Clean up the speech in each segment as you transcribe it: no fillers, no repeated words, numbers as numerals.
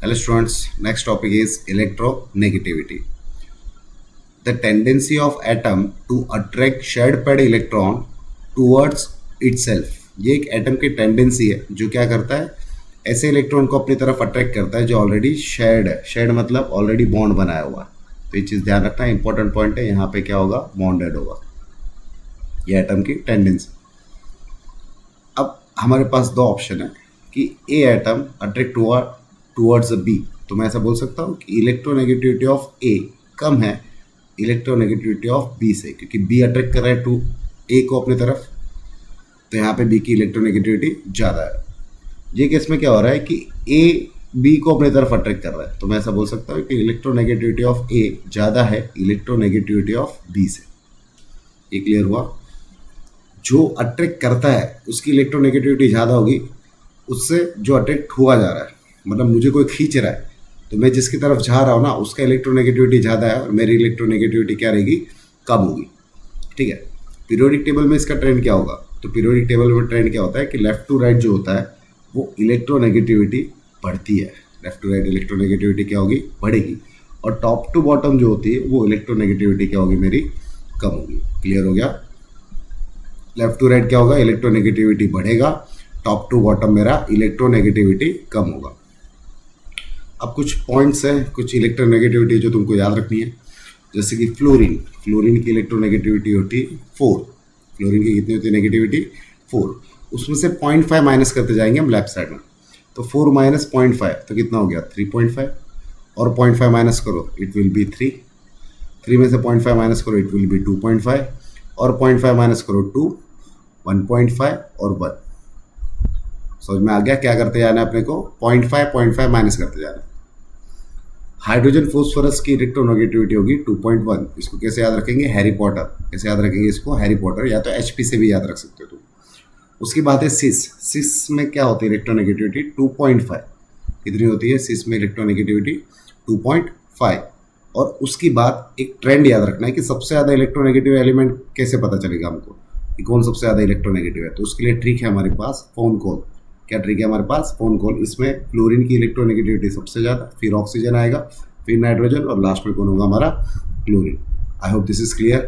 Hello students, next topic is electronegativity. The tendency of atom to attract shared paired electron towards itself. ये एक atom की tendency है जो क्या करता है, ऐसे इलेक्ट्रॉन को अपनी तरफ अट्रैक्ट करता है जो ऑलरेडी शेयर्ड है. शेयर्ड मतलब ऑलरेडी बॉन्ड बनाया हुआ. तो ये चीज़ ध्यान रखना, इंपॉर्टेंट पॉइंट है. यहाँ पे क्या होगा, बॉन्डेड होगा. ये एटम की टेंडेंसी. अब हमारे पास दो ऑप्शन है कि ए एटम अट्रैक्ट टुवर्ड्स बी. तो मैं ऐसा बोल सकता हूँ कि इलेक्ट्रोनेगेटिविटी ऑफ ए कम है इलेक्ट्रोनेगेटिविटी ऑफ बी से, क्योंकि बी अट्रैक्ट कर रहा है टू ए को अपनी तरफ. तो यहाँ पे बी की इलेक्ट्रोनेगेटिविटी ज़्यादा है. ये केस में क्या हो रहा है कि ए बी को अपनी तरफ अट्रैक्ट कर रहा है. तो मैं ऐसा बोल सकता हूँ कि इलेक्ट्रोनेगेटिविटी ऑफ ए ज़्यादा है इलेक्ट्रोनेगेटिविटी ऑफ बी से. ये क्लियर हुआ. जो अट्रैक्ट करता है उसकी इलेक्ट्रोनेगेटिविटी ज़्यादा होगी उससे जो अट्रैक्ट हुआ जा रहा है. मतलब मुझे कोई खींच रहा है तो मैं जिसकी तरफ जा रहा हूँ ना उसका इलेक्ट्रोनेगेटिविटी ज़्यादा है और मेरी इलेक्ट्रोनेगेटिविटी क्या रहेगी, कम होगी. ठीक है. पीरियोडिक टेबल में इसका ट्रेंड क्या होगा, तो पीरियोडिक टेबल में ट्रेंड क्या होता है कि लेफ्ट टू राइट जो होता है वो इलेक्ट्रोनेगेटिविटी बढ़ती है. लेफ्ट टू राइट इलेक्ट्रोनेगेटिविटी क्या होगी, बढ़ेगी. और टॉप टू बॉटम जो होती है वो इलेक्ट्रोनेगेटिविटी क्या होगी, मेरी कम होगी. क्लियर हो गया. लेफ्ट टू राइट क्या होगा, इलेक्ट्रोनेगेटिविटी बढ़ेगा. टॉप टू बॉटम मेरा इलेक्ट्रोनेगेटिविटी कम होगा. अब कुछ पॉइंट्स हैं, कुछ इलेक्ट्रोनेगेटिविटी जो तुमको याद रखनी है. जैसे कि फ्लोरीन की इलेक्ट्रोनेगेटिविटी होती है 4. फ्लोरीन की कितनी होती है नेगेटिविटी, 4. उसमें से 0.5 माइनस करते जाएंगे हम लेफ्ट साइड में. तो 4 माइनस 0.5 तो कितना हो गया, 3.5. और 0.5 माइनस करो इट विल बी 3. 3 में से 0.5 माइनस करो इट विल बी 2.5. और 0.5 माइनस करो 2, 1.5 और 1. समझ में आ गया. क्या करते जाना है अपने को, 0.5 माइनस करते जाना है. हाइड्रोजन फोस्फोरस की इलेक्ट्रोनेगेटिविटी होगी 2.1. इसको कैसे याद रखेंगे, हैरी पॉटर. कैसे याद रखेंगे इसको, हैरी पॉटर, या तो एचपी से भी याद रख सकते हो तुम. उसकी बात है सिस में क्या होती है इलेक्ट्रोनेगेटिविटी 2.5. कितनी होती है सिस में इलेक्ट्रोनेगेटिविटी, 2.5. और उसकी बाद एक ट्रेंड याद रखना है कि सबसे ज़्यादा इलेक्ट्रोनेगेटिव एलिमेंट कैसे पता चलेगा हमको कि कौन सबसे ज़्यादा इलेक्ट्रोनेगेटिव है. तो उसके लिए ट्रिक है हमारे पास, फोन कॉल. क्या ट्रिक है हमारे पास, फोन कॉल. इसमें फ्लोरीन की इलेक्ट्रोनेगेटिविटी सबसे ज़्यादा, फिर ऑक्सीजन आएगा, फिर नाइट्रोजन और लास्ट में कौन होगा हमारा, chlorine. I hope this is clear.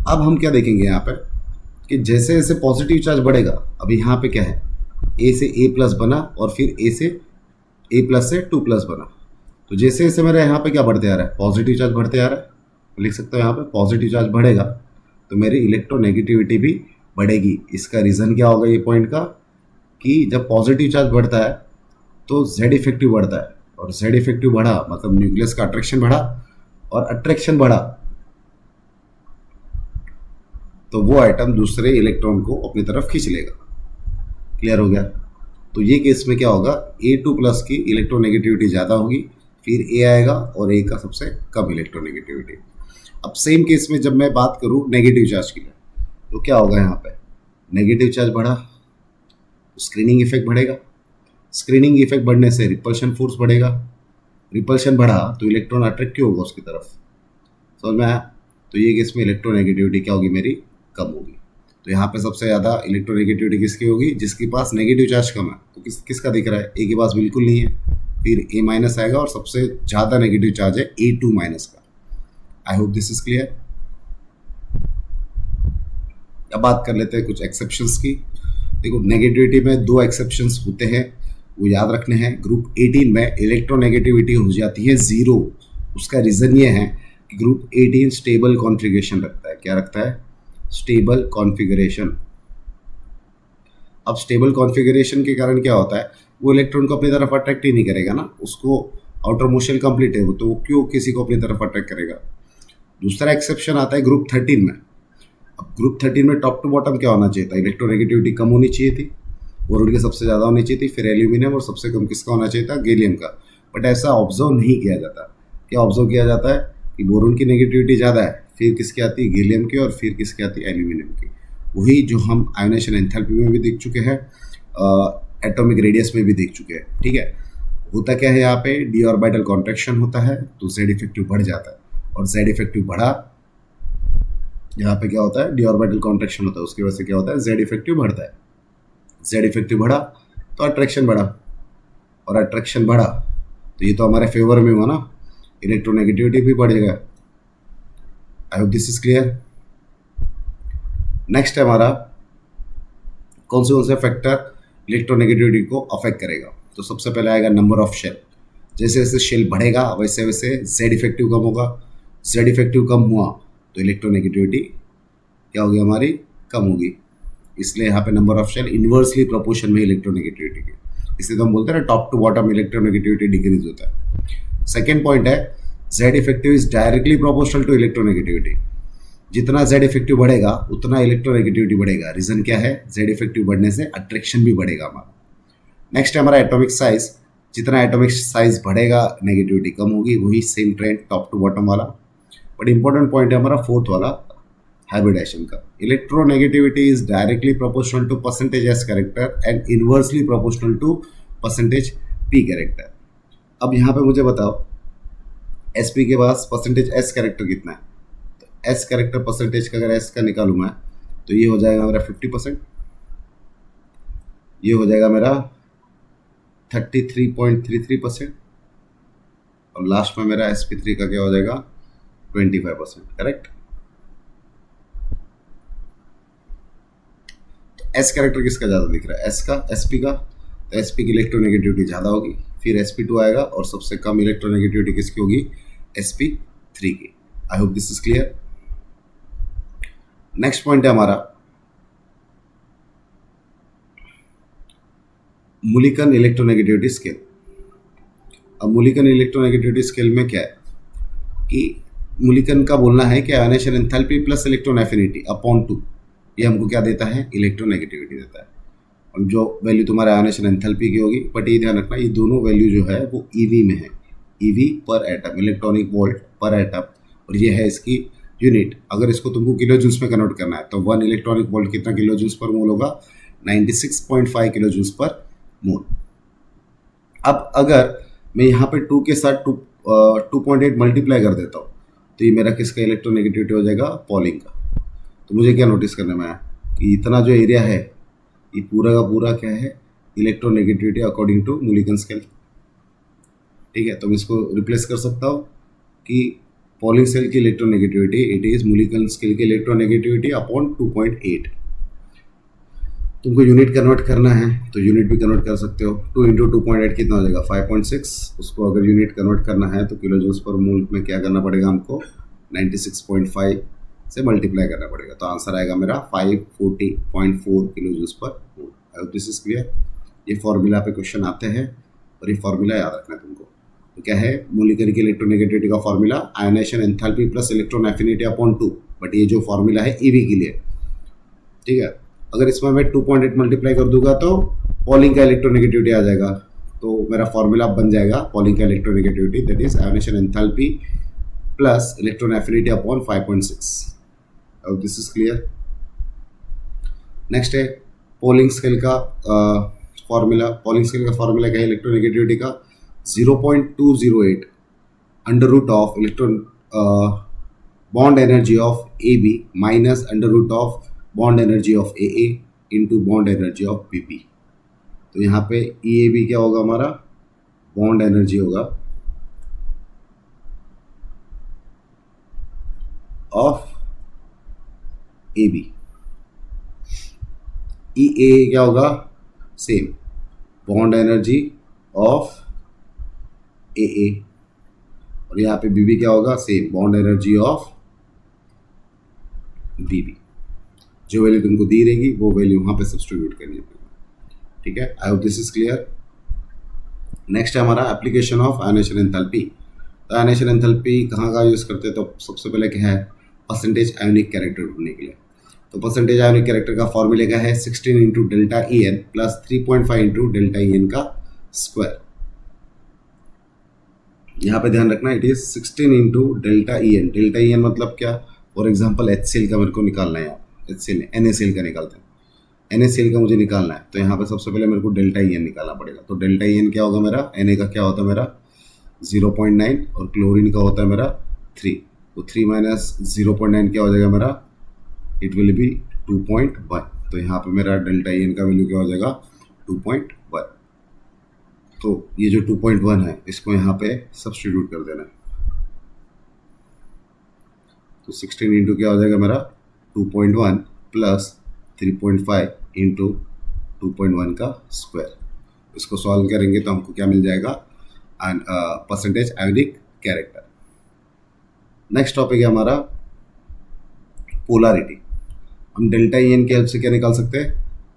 अब हम क्या देखेंगे यहाँ पे कि जैसे जैसे पॉजिटिव चार्ज बढ़ेगा, अभी यहाँ पे क्या है, ए से ए प्लस बना और फिर ए से ए प्लस से 2 प्लस बना. तो जैसे जैसे मेरा यहाँ पे क्या बढ़ते आ रहा है, पॉजिटिव चार्ज बढ़ते आ रहा है. लिख सकते हो यहाँ पे पॉजिटिव चार्ज बढ़ेगा तो मेरी इलेक्ट्रोनेगेटिविटी भी बढ़ेगी. इसका रीज़न क्या होगा ये पॉइंट का, कि जब पॉजिटिव चार्ज बढ़ता है तो जेड इफेक्टिव बढ़ता है. और जेड इफेक्टिव बढ़ा मतलब न्यूक्लियस का अट्रैक्शन बढ़ा, और अट्रैक्शन बढ़ा तो वो आइटम दूसरे इलेक्ट्रॉन को अपनी तरफ खींच लेगा. क्लियर हो गया. तो ये केस में क्या होगा, A2 प्लस की इलेक्ट्रोनेगेटिविटी ज़्यादा होगी, फिर ए आएगा और ए का सबसे कम इलेक्ट्रोनेगेटिविटी. अब सेम केस में जब मैं बात करूँ नेगेटिव चार्ज की तो क्या होगा, यहाँ पे नेगेटिव चार्ज बढ़ा तो स्क्रीनिंग इफेक्ट बढ़ेगा. स्क्रीनिंग इफेक्ट बढ़ने से रिपल्शन फोर्स बढ़ेगा. रिपल्शन बढ़ा तो इलेक्ट्रॉन अट्रैक्ट क्यों होगा उसकी तरफ. समझ में आया. तो ये केस में इलेक्ट्रोनेगेटिविटी क्या होगी, मेरी कम होगी. तो यहाँ पे सबसे ज़्यादा इलेक्ट्रोनेगेटिविटी किसकी होगी, जिसके पास नेगेटिव चार्ज कम है. तो किसका दिख रहा है, ए के पास बिल्कुल नहीं है, फिर ए माइनस आएगा और सबसे ज़्यादा नेगेटिव चार्ज है A2 माइनस का. आई होप दिस इज क्लियर. अब बात कर लेते हैं कुछ एक्सेप्शंस की. देखो नेगेटिविटी में 2 एक्सेप्शंस होते हैं, वो याद रखने हैं. ग्रुप 18 में इलेक्ट्रोनेगेटिविटी हो जाती है 0. उसका रीज़न ये है कि ग्रुप 18 स्टेबल कॉन्फ़िगरेशन रखता है. क्या रखता है, स्टेबल कॉन्फ़िगरेशन. अब स्टेबल कॉन्फ़िगरेशन के कारण क्या होता है, वो इलेक्ट्रॉन को अपनी तरफ अट्रैक्ट ही नहीं करेगा ना. उसको आउटर मोशन कंप्लीट है वो, तो वो क्यों किसी को अपनी तरफ अट्रैक्ट करेगा. दूसरा एक्सेप्शन आता है ग्रुप 13 में. अब ग्रुप 13 में टॉप टू बॉटम क्या होना चाहिए था, इलेक्ट्रोनेगेटिविटी कम होनी चाहिए थी, बोरोन की सबसे ज़्यादा होनी चाहिए थी, फिर एल्यूमिनियम, और सबसे कम किसका होना चाहिए था, गैलियम का. बट ऐसा ऑब्जर्व नहीं किया जाता. क्या ऑब्जर्व किया जाता है कि बोरोन की नेगेटिविटी ज़्यादा है, फिर किसकी आती है, गैलियम की, और फिर किसकी आती है, एल्यूमिनियम की. वही जो हम आयोनाइजेशन एंथैल्पी में भी देख चुके हैं, एटॉमिक रेडियस में भी देख चुके हैं. ठीक है. होता क्या है यहाँ पे, डी ऑर्बिटल कॉन्ट्रैक्शन होता है तो जेड इफेक्टिव बढ़ जाता है, और जेड इफेक्टिव बढ़ा, यहाँ पे क्या होता है, डी ऑर्बिटल कॉन्ट्रैक्शन होता है, उसकी वजह से क्या होता है, जेड इफेक्टिव बढ़ता है. जेड इफेक्टिव बढ़ा तो अट्रैक्शन बढ़ा. और अट्रैक्शन बढ़ा तो ये तो हमारे फेवर में हुआ ना, इलेक्ट्रोनेगेटिविटी भी बढ़ेगा। आई hope this is clear. Next है हमारा कौन से फैक्टर इलेक्ट्रोनेगेटिविटी को अफेक्ट करेगा। तो सबसे पहले आएगा नंबर ऑफ शेल। जैसे जैसे शेल बढ़ेगा वैसे वैसे जेड इफेक्टिव कम होगा। जेड इफेक्टिव कम हुआ तो इलेक्ट्रोनेगेटिविटी क्या होगी हमारी, कम होगी। इसलिए यहाँ पे number of shell inversely proportion में इलेक्ट्रोनेगेटिविटी के, इसलिए तो हम बोलते हैं ना top to bottom electronegativity decrease होता है। सेकेंड पॉइंट है Z effective is directly proportional to electronegativity. जितना जेड इफेक्टिव बढ़ेगा उतना इलेक्ट्रोनेगेटिविटी बढ़ेगा। रीजन क्या है, जेड इफेक्टिव बढ़ने से अट्रैक्शन भी बढ़ेगा हमारा। नेक्स्ट है हमारा एटॉमिक साइज। जितना एटॉमिक साइज बढ़ेगा नेगेटिविटी कम होगी, वही same trend top to bottom वाला। बट इंपॉर्टेंट पॉइंट है हमारा फोर्थ वाला हाइब्रिडेशन का। Electronegativity is directly proportional to percentage s character and inversely proportional to percentage p character. अब यहाँ पे मुझे बताओ एस पी के पास परसेंटेज एस कैरेक्टर कितना है। तो एस कैरेक्टर परसेंटेज का अगर एस का निकालूँ मैं तो ये हो जाएगा मेरा 50%, ये हो जाएगा मेरा 33.33% और लास्ट में मेरा sp3 का क्या हो जाएगा 25%। करेक्ट। तो एस कैरेक्टर किसका ज़्यादा दिख रहा है, एस का, sp का। तो sp की इलेक्ट्रोनेगेटिविटी ज़्यादा होगी, फिर sp2 आएगा और सबसे कम इलेक्ट्रोनेगेटिविटी किसकी होगी, sp3 की। आई hope this is clear. Next point है हमारा मुलिकन इलेक्ट्रोनेगेटिविटी स्केल। अब मुलिकन इलेक्ट्रोनेगेटिविटी स्केल में क्या है कि मुलिकन का बोलना है कि ionisation enthalpy plus electron affinity upon 2 ये हमको क्या देता है, इलेक्ट्रोनेगेटिविटी देता है। और जो वैल्यू तुम्हारे आयोनेशन एंथैल्पी की होगी, बट ये ध्यान रखना ये दोनों वैल्यू जो है वो ईवी में है, ईवी पर एटम, इलेक्ट्रॉनिक वोल्ट पर एटम, और ये है इसकी यूनिट। अगर इसको तुमको किलो जूल्स में कन्वर्ट करना है तो 1 इलेक्ट्रॉनिक वोल्ट कितना किलो जूल्स पर मोल होगा, 96.5 किलो जूल्स पर मोल। अब अगर मैं यहाँ पे 2 के साथ 2.8 मल्टीप्लाई कर देता हूँ तो ये मेरा किसका इलेक्ट्रोनेगेटिविटी हो जाएगा, पॉलिंग का। तो मुझे क्या नोटिस करने में आया कि इतना जो एरिया है ये पूरा का पूरा क्या है, electronegativity according to Mulliken scale. ठीक है, तो मैं इसको रिप्लेस कर सकता हूँ कि पॉलिंग सेल की electronegativity it is Mulliken scale की इलेक्ट्रोनेगेटिविटी अपॉन 2.8। तुमको यूनिट कन्वर्ट करना है तो यूनिट भी कन्वर्ट कर सकते हो। 2 इंटू 2.8 कितना हो जाएगा, 5.6। उसको अगर यूनिट कन्वर्ट करना है तो किलो जूल्स पर मोल में क्या करना पड़ेगा हमको, 96.5 से मल्टीप्लाई करना पड़ेगा। तो आंसर आएगा मेरा 540.4 kilo joules per mole. I hope this is clear. ये फॉर्मूला पे क्वेश्चन आते हैं और ये फॉर्मूला याद रखना है तुमको। तो क्या है, मुलिकन की इलेक्ट्रोनेगेटिविटी का formula ionisation enthalpy plus electron affinity upon 2, but ये जो फॉर्मूला है ईवी के लिए। ठीक है, अगर इसमें मैं 2.8 मल्टीप्लाई कर दूंगा तो पॉलिंग का इलेक्ट्रोनेगेटिविटी आ जाएगा। तो मेरा फॉर्मूला बन जाएगा पॉलिंग का electronegativity that is ionisation enthalpy plus electron affinity upon 5.6। अब दिस इज क्लियर। नेक्स्ट है पॉलिंग स्केल का फॉर्मूला। पॉलिंग स्केल का फॉर्मूला क्या है इलेक्ट्रोनेगेटिविटी का, 0.208 under root of electron bond energy of A B minus under root of bond energy of A A into bond energy of B B. तो यहाँ पे E A B क्या होगा हमारा, बॉन्ड एनर्जी होगा of A B, E A क्या होगा, same bond energy of A A, और यहाँ पे बी बी क्या होगा, same bond energy of B B. जो वैल्यू तुमको दी रहेगी वो वैल्यू वहाँ पे सब्स्टिट्यूट करनी पड़ेगी। ठीक है, आई hope this is clear. Next है हमारा एप्लीकेशन ऑफ आयोनेशन एंथैल्पी। तो आयोनेशन एंथैल्पी कहाँ का यूज़ करते हैं, तो सबसे पहले क्या है, परसेंटेज आयोनिक कैरेक्टर ढूंढने के लिए। तो परसेंटेज आयोनिक कैरेक्टर का फॉर्मूला क्या है, 16 into delta E N plus 3.5 into delta E N का स्क्वायर। यहाँ पे ध्यान रखना it is 16 into delta E N. Delta E N मतलब क्या, फॉर एग्जाम्पल HCl का मेरे को निकालना है, HCl NaCl का निकालते हैं, NaCl का मुझे निकालना है। तो यहाँ पे सबसे पहले मेरे को डेल्टा ई एन निकालना पड़ेगा। तो डेल्टा ई एन क्या होगा मेरा, Na का क्या होता है मेरा 0.9 और क्लोरीन का होता है मेरा 3। तो 3 माइनस 0.9 क्या हो जाएगा मेरा, इट विल बी 2.1। तो यहाँ पे मेरा डेल्टा ई एन का वैल्यू क्या हो जाएगा 2.1। तो ये जो 2.1 है इसको यहाँ पे सब्स्टिट्यूट कर देना है। तो 16 इंटू क्या हो जाएगा मेरा 2.1 प्लस 3.5 इंटू 2.1 का स्क्वायर। इसको सॉल्व करेंगे तो हमको क्या मिल जाएगा, percentage ionic character. Next topic है हमारा पोलैरिटी। हम डेल्टा ई एन की हेल्प से क्या निकाल सकते हैं,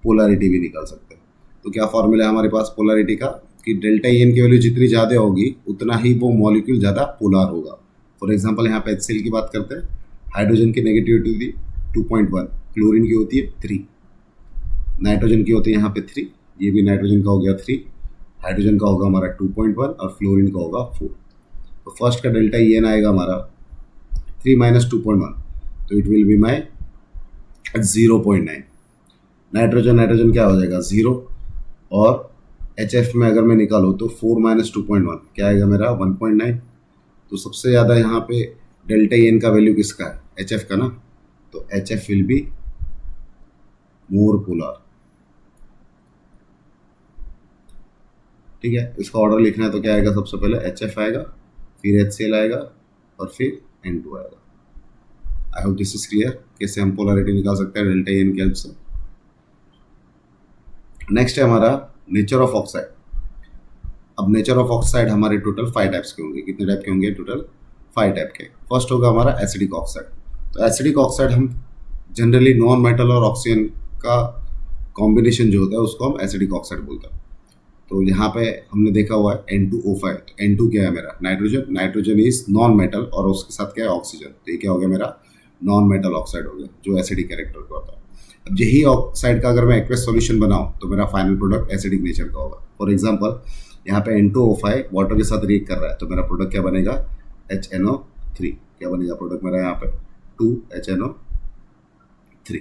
पोलैरिटी भी निकाल सकते हैं। तो क्या फॉर्मूला है हमारे पास पोलैरिटी का कि डेल्टा ई एन की वैल्यू जितनी ज़्यादा होगी उतना ही वो मॉलिक्यूल ज़्यादा पोलर होगा। फॉर एग्जांपल यहाँ पे HCl की बात करते हैं, हाइड्रोजन की नेगेटिविटी होती है 2.1, क्लोरीन की होती है 3, नाइट्रोजन की होती है यहाँ पे 3, ये भी नाइट्रोजन का हो गया 3, हाइड्रोजन का होगा हमारा 2.1 और फ्लोरीन का होगा 4। तो फर्स्ट का डेल्टा ई एन आएगा हमारा 3 माइनस 2.1, तो it will be my 0.9। Nitrogen क्या हो जाएगा 0, और HF में अगर मैं निकालूँ तो 4 माइनस 2.1 क्या आएगा मेरा 1.9। तो सबसे ज़्यादा यहाँ पे डेल्टा एन का वैल्यू किसका है, HF का ना, तो HF will be more polar. ठीक है, इसका ऑर्डर लिखना है तो क्या आएगा, सबसे पहले HF आएगा, फिर HCl आएगा और फिर N2 आएगा। आई होप दिस इज क्लियर कैसे हम पोलैरिटी निकाल सकते हैं डेल्टा एन की हेल्प से। नेक्स्ट है हमारा नेचर ऑफ ऑक्साइड। अब नेचर ऑफ ऑक्साइड हमारे टोटल 5 टाइप्स के होंगे। कितने टाइप के होंगे, टोटल 5 टाइप के। फर्स्ट होगा हमारा एसिडिक ऑक्साइड। तो एसिडिक ऑक्साइड हम जनरली नॉन मेटल और ऑक्सीजन का कॉम्बिनेशन जो होता है उसको हम एसिडिक ऑक्साइड बोलते हैं। तो यहाँ पे हमने देखा हुआ है N2O5, तो N2 क्या है मेरा nitrogen, nitrogen is non metal और उसके साथ क्या है ऑक्सीजन, तो ये क्या हो गया मेरा नॉन मेटल ऑक्साइड हो गया जो एसिडिक कैरेक्टर का होता है। अब यही ऑक्साइड का अगर मैं एक्वेस सॉल्यूशन बनाऊं तो मेरा फाइनल प्रोडक्ट एसिडिक नेचर का होगा। फॉर एग्जांपल यहाँ पे N2O5 वाटर के साथ रिएक्ट कर रहा है तो मेरा प्रोडक्ट क्या बनेगा HNO3। क्या बनेगा प्रोडक्ट मेरा यहाँ पे 2HNO3।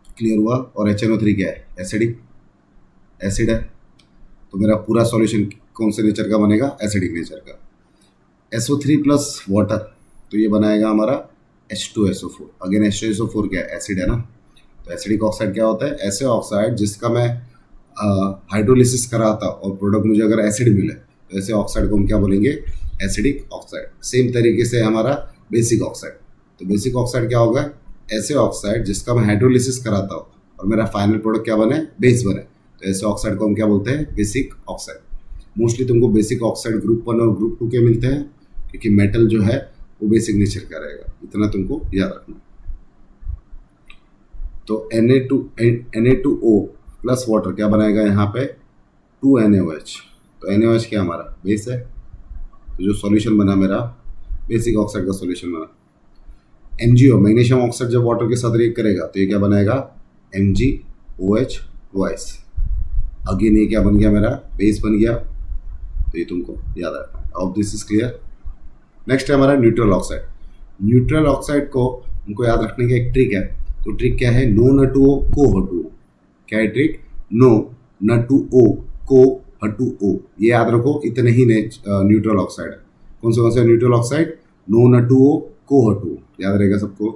क्लियर हुआ। और HNO3 क्या है, एसिडिक एसिड है। तो मेरा पूरा सॉल्यूशन कौन से नेचर का बनेगा, एसिडिक नेचर का। SO3 प्लस वाटर तो ये बनाएगा हमारा H2SO4। अगेन H2SO4 क्या है, एसिड है ना। तो एसिडिक ऑक्साइड क्या होता है, ऐसे ऑक्साइड जिसका मैं हाइड्रोलिसिस कराता और प्रोडक्ट मुझे अगर एसिड मिले तो ऐसे ऑक्साइड को हम क्या बोलेंगे, एसिडिक ऑक्साइड। सेम तरीके से हमारा बेसिक ऑक्साइड। तो बेसिक ऑक्साइड क्या होगा, ऐसे ऑक्साइड जिसका मैं हाइड्रोलिसिस कराता हूँ और मेरा फाइनल प्रोडक्ट क्या बने, बेस बने, तो ऐसे ऑक्साइड को हम क्या बोलते हैं, बेसिक ऑक्साइड। मोस्टली तुमको बेसिक ऑक्साइड ग्रुप 1 और ग्रुप 2 के मिलते हैं क्योंकि मेटल जो है वो बेसिक नेचर का रहेगा, इतना तुमको याद रखना। तो Na2O प्लस वाटर क्या बनाएगा यहाँ पे 2NaOH। तो NaOH क्या हमारा बेस है। तो जो सॉल्यूशन बना मेरा बेसिक ऑक्साइड का सॉल्यूशन बना। MgO मैग्नीशियम ऑक्साइड जब वाटर के साथ रिएक्ट करेगा तो ये क्या बनाएगा MgOH ट्वाइस। अगेन ये क्या बन गया मेरा बेस बन गया। तो ये तुमको याद रखना है। Of this is clear. Next है हमारा न्यूट्रल ऑक्साइड। न्यूट्रल ऑक्साइड को हमको याद रखने का एक ट्रिक है। तो ट्रिक क्या है, नो N2O को H2O। क्या है ट्रिक, नो N2O को H2O। ये याद रखो, इतने ही न्यूट्रल ऑक्साइड है। कौन से न्यूट्रल ऑक्साइड, नो N2O को H2O, याद रहेगा सबको,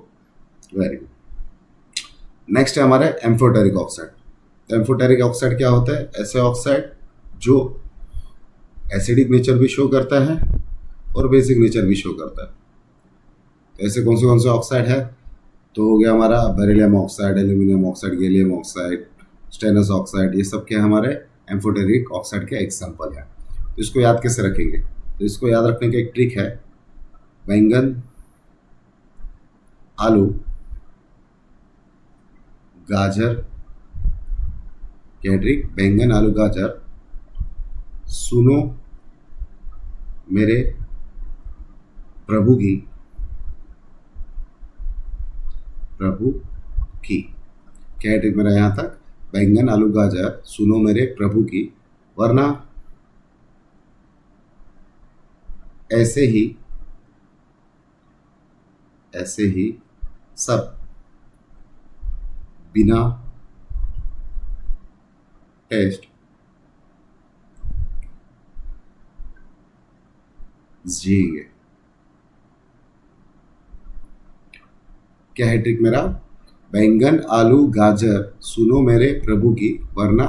वेरी गुड। नेक्स्ट है हमारे एम्फोटेरिक ऑक्साइड। तो एम्फोटेरिक ऑक्साइड क्या होता है, ऐसे ऑक्साइड जो एसिडिक नेचर भी शो करता है और बेसिक नेचर भी शो करता है। तो ऐसे कौन से ऑक्साइड है, तो हो गया हमारा beryllium oxide, aluminium oxide, gallium oxide, stannous oxide, ये सब क्या हमारे एम्फोटेरिक ऑक्साइड के एग्जाम्पल है। तो इसको याद कैसे रखेंगे, तो इसको याद रखने का एक ट्रिक है, बैंगन, आलू, गाजर, क्या ट्रिक, बैंगन, आलू, गाजर, सुनो मेरे प्रभु की क्या ट्रिक मेरा यहाँ तक, बैंगन, आलू, गाजर, सुनो मेरे प्रभु की, वरना ऐसे ही सब बिना टेस्ट जिएंगे। क्या है ट्रिक मेरा, बैंगन, आलू, गाजर, सुनो मेरे प्रभु की, वरना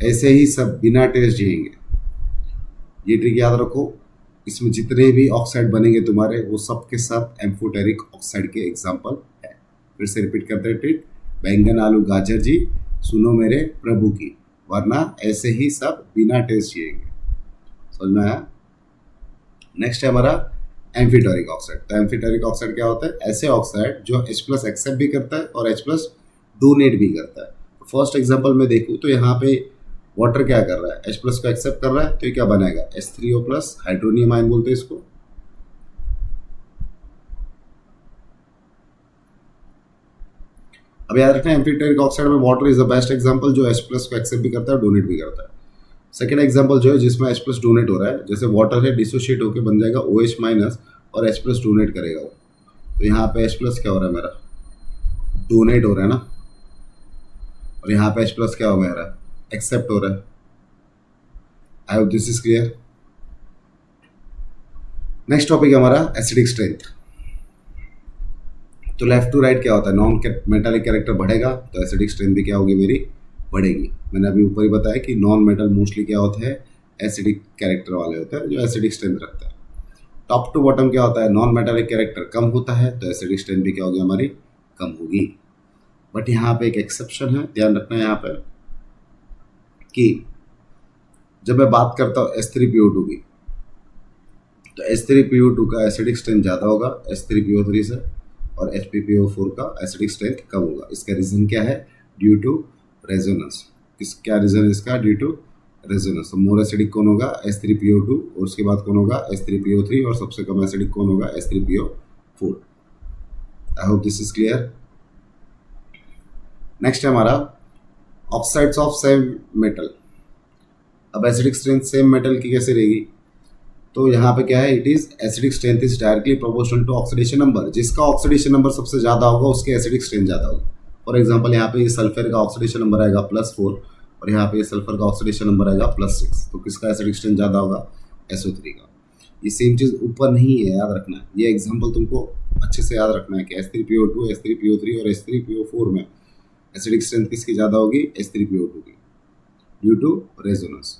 ऐसे ही सब बिना टेस्ट जिएंगे। ये ट्रिक याद रखो। इसमें जितने भी ऑक्साइड बनेंगे तुम्हारे, वो सब के सब एम्फोटेरिक ऑक्साइड के एग्जाम्पल है। फिर से रिपीट करते हैं ट्रिक। बैंगन आलू गाजर जी सुनो मेरे प्रभु की, वरना ऐसे ही सब बिना टेस्ट जिएंगे। समझ में आया? नेक्स्ट है हमारा एम्फीटेरिक ऑक्साइड। तो एम्फीटेरिक ऑक्साइड क्या होता है? ऐसे ऑक्साइड जो H प्लस एक्सेप्ट भी करता है और H प्लस डोनेट भी करता है। फर्स्ट एग्जांपल में देखूँ तो यहाँ पे वाटर क्या कर रहा है? H प्लस को एक्सेप्ट कर रहा है, तो ये क्या बनाएगा? H3O प्लस, हाइड्रोनियम आयन बोलते हैं इसको। अब याद रखना एम्फीटेरिक ऑक्साइड में water is the best example जो H प्लस को एक्सेप्ट भी करता है और डोनेट भी करता है। सेकेंड एग्जांपल जो है जिसमें H प्लस डोनेट हो रहा है, जैसे वाटर है डिसोशिएट होकर बन जाएगा OH माइनस और H प्लस डोनेट करेगा वो। तो यहाँ पे H प्लस क्या हो रहा है मेरा? डोनेट हो रहा है ना, और यहाँ पे H प्लस क्या हो रहा है? एक्सेप्ट हो रहा है। आई hope this is clear. Next topic है हमारा एसिडिक स्ट्रेंथ। तो लेफ्ट टू राइट क्या होता है? नॉन मेटालिक कैरेक्टर बढ़ेगा तो एसिडिक स्ट्रेंथ भी क्या होगी मेरी? बढ़ेगी। मैंने अभी ऊपर ही बताया कि नॉन मेटल मोस्टली क्या होते हैं? एसिडिक कैरेक्टर वाले होते हैं जो एसिडिक स्ट्रेंथ रखता है। टॉप टू बॉटम क्या होता है? नॉन मेटालिक कैरेक्टर कम होता है तो एसिडिक स्ट्रेंथ भी क्या होगी हमारी? कम होगी। बट यहाँ पे एक एक्सेप्शन है, ध्यान रखना है यहाँ पे कि जब मैं बात करता हूँ H3PO2 की, तो H3PO2 का एसिडिक स्ट्रेंथ ज़्यादा होगा H3PO3 से, और HPPO4 का एसिडिक स्ट्रेंथ कम होगा। इसका रीज़न क्या है? Due to resonance. क्या रीज़न है इसका? Due to resonance. तो मोर एसिडिक कौन होगा? H3PO2, और उसके बाद कौन होगा? H3PO3, और सबसे कम एसिडिक कौन होगा? H3PO4। I hope this is clear. Next है हमारा ऑक्साइड्स ऑफ सेम मेटल। अब एसिडिक स्ट्रेंथ सेम मेटल की कैसे रहेगी? तो यहाँ पे क्या है? It is acidic strength is directly proportional to oxidation number. जिसका ऑक्सीडेशन नंबर सबसे ज़्यादा होगा उसके एसिडिक स्ट्रेंथ ज़्यादा होगा। फॉर एग्जांपल यहाँ पे सल्फर का ऑक्सीडेशन नंबर आएगा +4, और यहाँ पे सल्फर का ऑक्सीडेशन नंबर आएगा +6। तो किसका एसिडिक स्ट्रेंथ ज़्यादा होगा? SO3 का। ये सेम चीज़ ऊपर नहीं है, याद रखना है। ये एग्जाम्पल तुमको अच्छे से याद रखना है कि H3PO2, H3PO3 और H3PO4 में एसिडिक स्ट्रेंथ किसकी ज़्यादा होगी? H3PO2 की, ड्यू टू रेजोनेंस।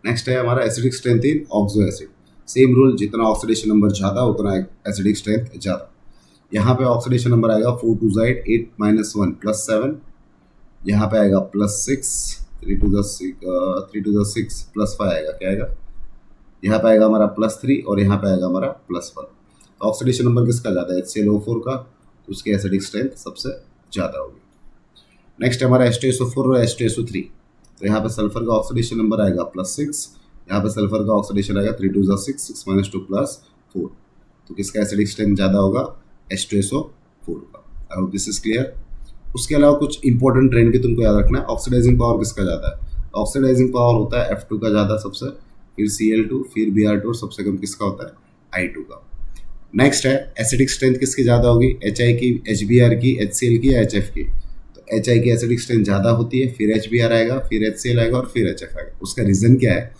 नेक्स्ट है हमारा acidic strength in oxo acid. Same rule, जितना ऑक्सीडेशन नंबर ज़्यादा उतना एसिडिक स्ट्रेंथ ज़्यादा। यहाँ पे ऑक्सीडेशन नंबर आएगा 4 to 8 - 1 +7। यहाँ पे आएगा +6, 3 to 6 +5 आएगा। क्या आएगा? यहाँ पे आएगा हमारा +3, और यहाँ पे आएगा हमारा +1। तो ऑक्सीडेशन नंबर किसका ज़्यादा है? HClO4 का, तो उसकी एसिडिक स्ट्रेंथ सबसे ज़्यादा होगी। नेक्स्ट हमारा H2SO4 और H2SO3। तो यहाँ पे सल्फर का ऑक्सीडेशन नंबर आएगा +6, यहाँ पे सल्फर का ऑक्सीडेशन आएगा 3 to 6, 6 - 2 +4। तो किसका एसिडिक स्ट्रेंथ ज़्यादा होगा? H2SO4 का। आई होप दिस इज क्लियर। उसके अलावा कुछ इंपॉर्टेंट ट्रेंड भी तुमको याद रखना है। ऑक्सीडाइजिंग पावर किसका ज़्यादा है? ऑक्सीडाइजिंग पावर होता है F2 का ज़्यादा सबसे, फिर Cl2, फिर Br2, और सबसे कम किसका होता है? I2 का। नेक्स्ट है एसिडिक स्ट्रेंथ किसकी ज़्यादा होगी? HI की, HBr की, HCl की या HF की? तो HI की एसिडिक स्ट्रेंथ ज़्यादा होती है, फिर HBr आएगा, फिर HCl आएगा, और फिर HF आएगा। उसका रीज़न क्या है?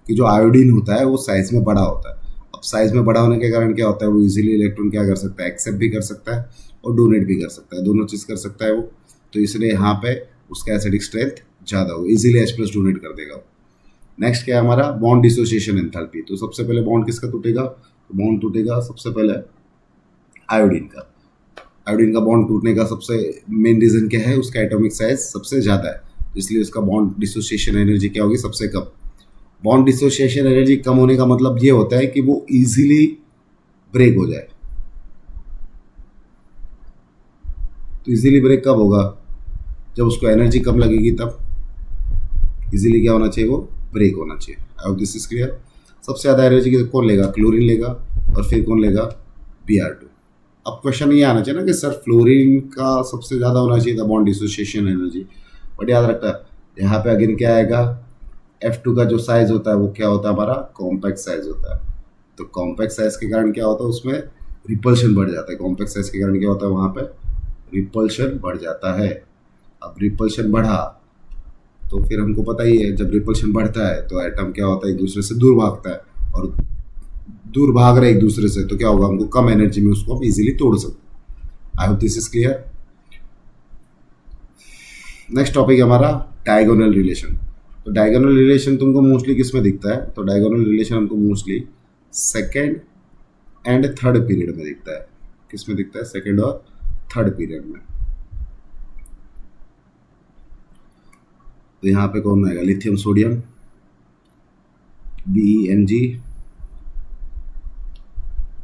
कि जो आयोडीन होता है वो साइज़ में बड़ा होता है। अब साइज़ में बड़ा होने के कारण क्या होता है? वो इजीली इलेक्ट्रॉन क्या कर सकता है? एक्सेप्ट भी कर सकता है और डोनेट भी कर सकता है, दोनों चीज़ कर सकता है वो। तो इसलिए यहाँ पे उसका एसिडिक स्ट्रेंथ ज़्यादा होगा, इजीली H+ डोनेट कर देगा। नेक्स्ट क्या है हमारा? Bond dissociation enthalpy. तो सबसे पहले बॉन्ड किसका टूटेगा? तो बॉन्ड टूटेगा सबसे पहले आयोडीन का। आयोडीन का बॉन्ड टूटने का सबसे मेन रीज़न क्या है? उसका एटॉमिक साइज सबसे ज़्यादा है, इसलिए उसका बॉन्ड डिसोसिएशन एनर्जी क्या होगी? सबसे कम। बॉन्ड डिसोसिएशन एनर्जी कम होने का मतलब ये होता है कि वो इजीली ब्रेक हो जाए। तो इजीली ब्रेक कब होगा? जब उसको एनर्जी कम लगेगी, तब इजीली क्या होना चाहिए? वो ब्रेक होना चाहिए। आई होप दिस इज क्लियर। सबसे ज़्यादा एनर्जी कौन लेगा? क्लोरीन लेगा, और फिर कौन लेगा? Br2। अब क्वेश्चन ये आना चाहिए ना कि सर फ्लोरीन का सबसे ज़्यादा होना चाहिए था बॉन्ड डिसोसिएशन एनर्जी, बट याद रखता है यहाँ पे अगेन क्या आएगा? F2 का जो साइज होता है वो क्या होता है? हमारा कॉम्पैक्ट साइज होता है। तो कॉम्पैक्ट साइज के कारण क्या होता है? उसमें रिपल्शन बढ़ जाता है। कॉम्पैक्ट साइज के कारण क्या होता है? वहाँ पे रिपल्शन बढ़ जाता है। अब रिपल्शन बढ़ा तो फिर हमको पता ही है, जब रिपल्शन बढ़ता है तो एटम क्या होता है? एक दूसरे से दूर भागता है, और दूर भाग रहे एक दूसरे से, तो क्या होगा? हमको कम एनर्जी में उसको हम इजीली तोड़ सकते हैं। आई hope this is clear. Next topic हमारा डायगोनल रिलेशन। तो डायगोनल रिलेशन तुमको मोस्टली किस में दिखता है? तो डायगोनल रिलेशन हमको mostly second and third period में दिखता है। किस में दिखता है? सेकेंड और थर्ड पीरियड में। तो यहाँ पे कौन आएगा? Lithium sodium, BeMg,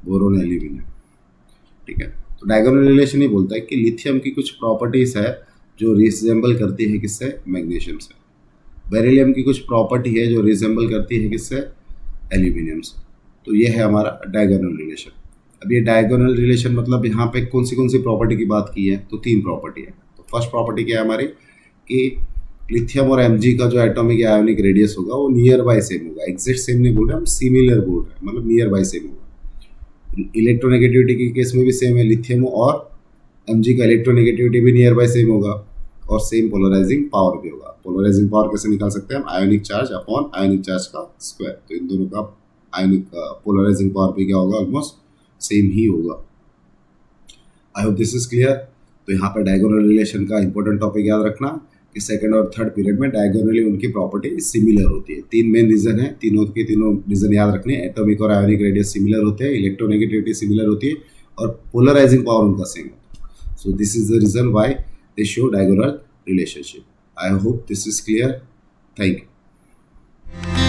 boron aluminium. ठीक है, तो डायगोनल रिलेशन ही बोलता है कि लिथियम की कुछ प्रॉपर्टीज है जो रिजेंबल करती है किससे? मैग्नीशियम से। बेरिलियम की कुछ प्रॉपर्टी है जो रिजेंबल करती है किससे? एल्यूमिनियम से। तो ये है हमारा डायगोनल रिलेशन। अब ये डायगोनल रिलेशन मतलब यहाँ पे कौन सी प्रॉपर्टी की बात की है? तो 3 प्रॉपर्टी है। तो फर्स्ट प्रॉपर्टी क्या है हमारी कि लिथियम और Mg का जो एटॉमिक आयोनिक रेडियस होगा वो नियर बाय सेम होगा। एग्जैक्ट सेम नहीं बोल रहे हम, सिमिलर बोल रहे हैं, मतलब नियर बाय सेम होगा। इलेक्ट्रोनेगेटिविटी के केस में भी सेम है, लिथियम और Mg का इलेक्ट्रोनेगेटिविटी भी नियर बाय सेम होगा और सेम पोलराइजिंग पावर भी होगा। पोलराइजिंग पावर कैसे निकाल सकते हैं हम? Ionic charge upon ionic charge का स्क्वायर। तो इन दोनों का आयोनिक पोलराइजिंग पावर भी क्या होगा? ऑलमोस्ट सेम ही होगा। आई होप दिस इज क्लियर। तो यहाँ पर डायगोनल रिलेशन का इंपॉर्टेंट टॉपिक याद रखना कि सेकंड और थर्ड पीरियड में डायगोनली उनकी प्रॉपर्टी सिमिलर होती है। 3 मेन रीजन है, तीनों के तीनों रीजन याद रखने। एटॉमिक और आयोनिक रेडियस सिमिलर होते हैं, इलेक्ट्रोनेगेटिविटी सिमिलर होती है और पोलराइजिंग पावर उनका सेम होता है। So this is the reason why they show diagonal relationship. I hope this is clear. Thank you.